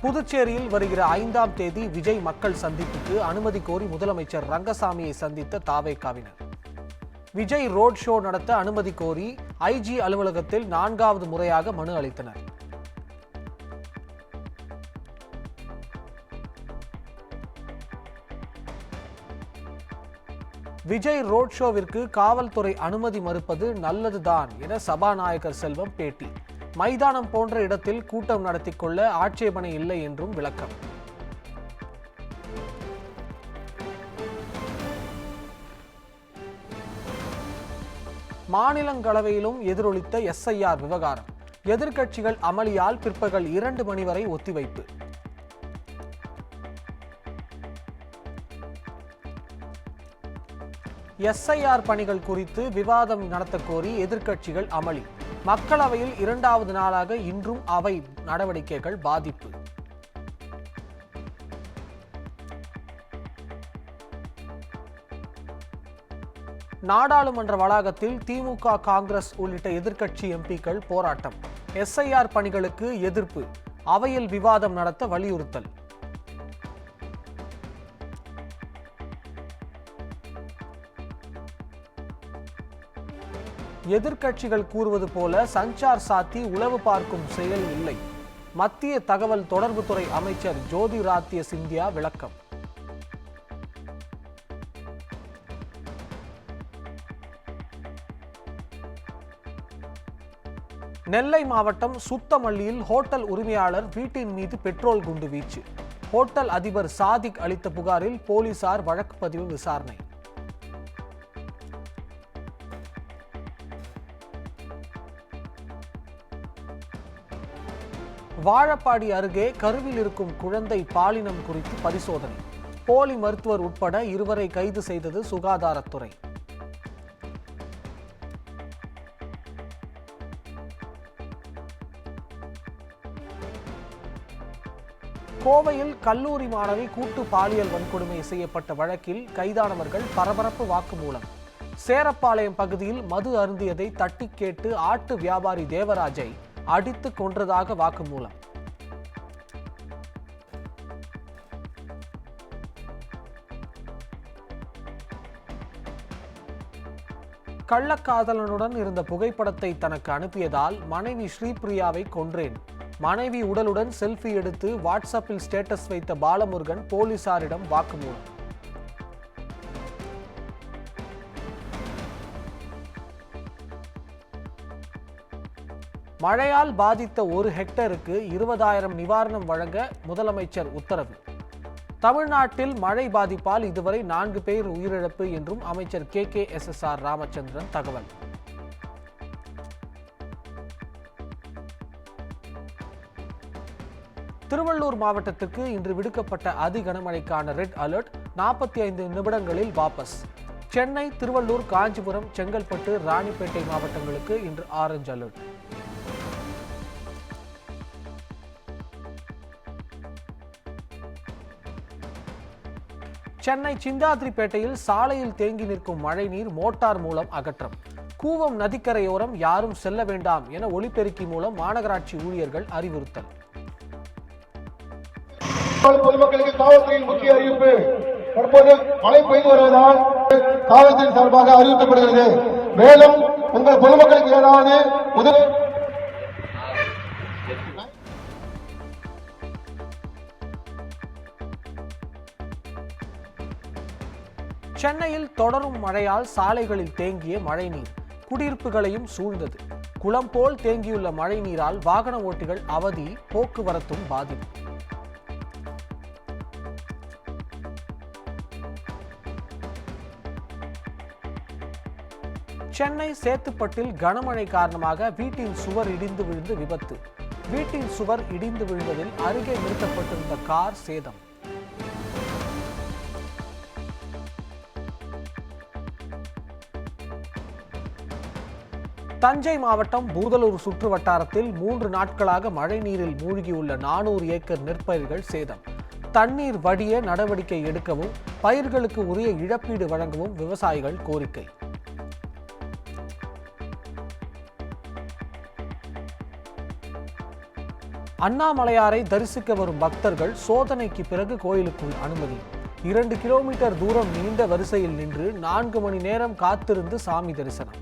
புதுச்சேரியில் வருகிற 5ஆம் தேதி விஜய் மக்கள் சந்திப்புக்கு அனுமதி கோரி முதலமைச்சர் ரங்கசாமியை சந்தித்த தாவேகாவினர். விஜய் ரோட் ஷோ நடத்த அனுமதி கோரி ஐஜி அலுவலகத்தில் 4வது முறையாக மனு அளித்தனர். விஜய் ரோட் ஷோவிற்கு காவல்துறை அனுமதி மறுப்பது நல்லதுதான் என சபாநாயகர் செல்வம் பேட்டி. மைதானம் போன்ற இடத்தில் கூட்டம் நடத்திக் கொள்ள ஆட்சேபனை இல்லை என்றும் விளக்கம். மாநிலங்களவையிலும் எதிரொலித்த எஸ்ஐஆர் விவகாரம். எதிர்க்கட்சிகள் அமளியால் பிற்பகல் 2 மணி வரை ஒத்திவைப்பு. எஸ்ஐஆர் பணிகள் குறித்து விவாதம் நடத்த கோரி எதிர்க்கட்சிகள் அமளி. மக்களவையில் 2வது நாளாக இன்றும் அவை நடவடிக்கைகள் பாதிப்பு. நாடாளுமன்ற வளாகத்தில் திமுக, காங்கிரஸ் உள்ளிட்ட எதிர்க்கட்சி எம்பிக்கள் போராட்டம். எஸ்ஐஆர் பணிகளுக்கு எதிர்ப்பு. அவையில் விவாதம் நடத்த வலியுறுத்தல். எதிர்க்கட்சிகள் கூறுவது போல சஞ்சார் சாத்தி உளவு பார்க்கும் செயல் இல்லை. மத்திய தகவல் தொடர்புத்துறை அமைச்சர் ஜோதிராத்ய சிந்தியா விளக்கம். நெல்லை மாவட்டம் சுத்தமல்லியில் ஹோட்டல் உரிமையாளர் வீட்டின் மீது பெட்ரோல் குண்டு வீச்சு. ஹோட்டல் அதிபர் சாதிக் அளித்த புகாரில் போலீசார் வழக்கு பதிவு விசாரணை. வாழப்பாடி அருகே கருவில் இருக்கும் குழந்தை பாலினம் குறித்து பரிசோதனை. போலி மருத்துவர் உட்பட 2 கைது செய்தது சுகாதாரத்துறை. கோவையில் கல்லூரி மாணவி கூட்டு பாலியல் வன்கொடுமை செய்யப்பட்ட வழக்கில் கைதானவர்கள் பரபரப்பு வாக்குமூலம். சேரப்பாளையம் பகுதியில் மது அருந்தியதை தட்டி கேட்டு ஆட்டு வியாபாரி தேவராஜை அடித்து கொன்றதாக வாக்குமூலம். கள்ளக்காதலனுடன் இருந்த புகைப்படத்தை தனக்கு அனுப்பியதால் மனைவி ஸ்ரீபிரியாவை கொன்றேன். மனைவி உடலுடன் செல்ஃபி எடுத்து வாட்ஸ்அப்பில் ஸ்டேட்டஸ் வைத்த பாலமுருகன் போலீசாரிடம் வாக்குமூலம். மழையால் பாதித்த 1 ஹெக்டருக்கு 20,000 நிவாரணம் வழங்க முதலமைச்சர் உத்தரவு. தமிழ்நாட்டில் மழை பாதிப்பால் இதுவரை 4 பேர் உயிரிழப்பு என்றும் அமைச்சர் KKSSR ராமச்சந்திரன் தகவல். திருவள்ளூர் மாவட்டத்திற்கு இன்று விடுக்கப்பட்ட அதி கனமழைக்கான ரெட் அலர்ட் 45 நிமிடங்களில் வாபஸ். சென்னை, திருவள்ளூர், காஞ்சிபுரம், செங்கல்பட்டு, ராணிப்பேட்டை மாவட்டங்களுக்கு இன்று ஆரஞ்சு அலர்ட். சென்னை சிந்தாதிரிப்பேட்டையில் சாலையில் தேங்கி நிற்கும் மழைநீர் மோட்டார் மூலம் அகற்றம். கூவம் நதிக்கரையோரம் யாரும் செல்ல வேண்டாம் என ஒலிபெருக்கி மூலம் மாநகராட்சி ஊழியர்கள் அறிவுறுத்தல். பொதுமக்களுக்கு காவல்துறையின் முக்கிய அறிவிப்பு. தற்போது மழை பெய்து வருவதால் காவல்துறையின் சார்பாக அறிவிக்கப்படுகிறது. மேலும் உங்கள் பொதுமக்களுக்கு ஏதாவது உதவி சென்னையில் தொடரும் மழையால் சாலைகளில் தேங்கிய மழைநீர் குடியிருப்புகளையும் சூழ்ந்தது. குளம் போல் தேங்கியுள்ள மழைநீரால் வாகன ஓட்டிகள் அவதி, போக்குவரத்தும் பாதிப்பு. சென்னை சேத்துப்பட்டில் கனமழை காரணமாக வீட்டின் சுவர் இடிந்து விழுந்து விபத்து. வீட்டின் சுவர் இடிந்து விழுந்ததில் அருகே நிறுத்தப்பட்டிருந்த கார் சேதம். தஞ்சை மாவட்டம் பூதலூர் சுற்று வட்டாரத்தில் 3 நாட்களாக மழை நீரில் மூழ்கியுள்ள 400 ஏக்கர் நெற்பயிர்கள் சேதம். தண்ணீர் வடிய நடவடிக்கை எடுக்கவும், பயிர்களுக்கு உரிய இழப்பீடு வழங்கவும் விவசாயிகள் கோரிக்கை. அண்ணாமலையாரை தரிசிக்க வரும் பக்தர்கள் சோதனைக்கு பிறகு கோயிலுக்குள் அனுமதி. 2 கிலோமீட்டர் தூரம் நீண்ட வரிசையில் நின்று 4 மணி நேரம் காத்திருந்து சாமி தரிசனம்.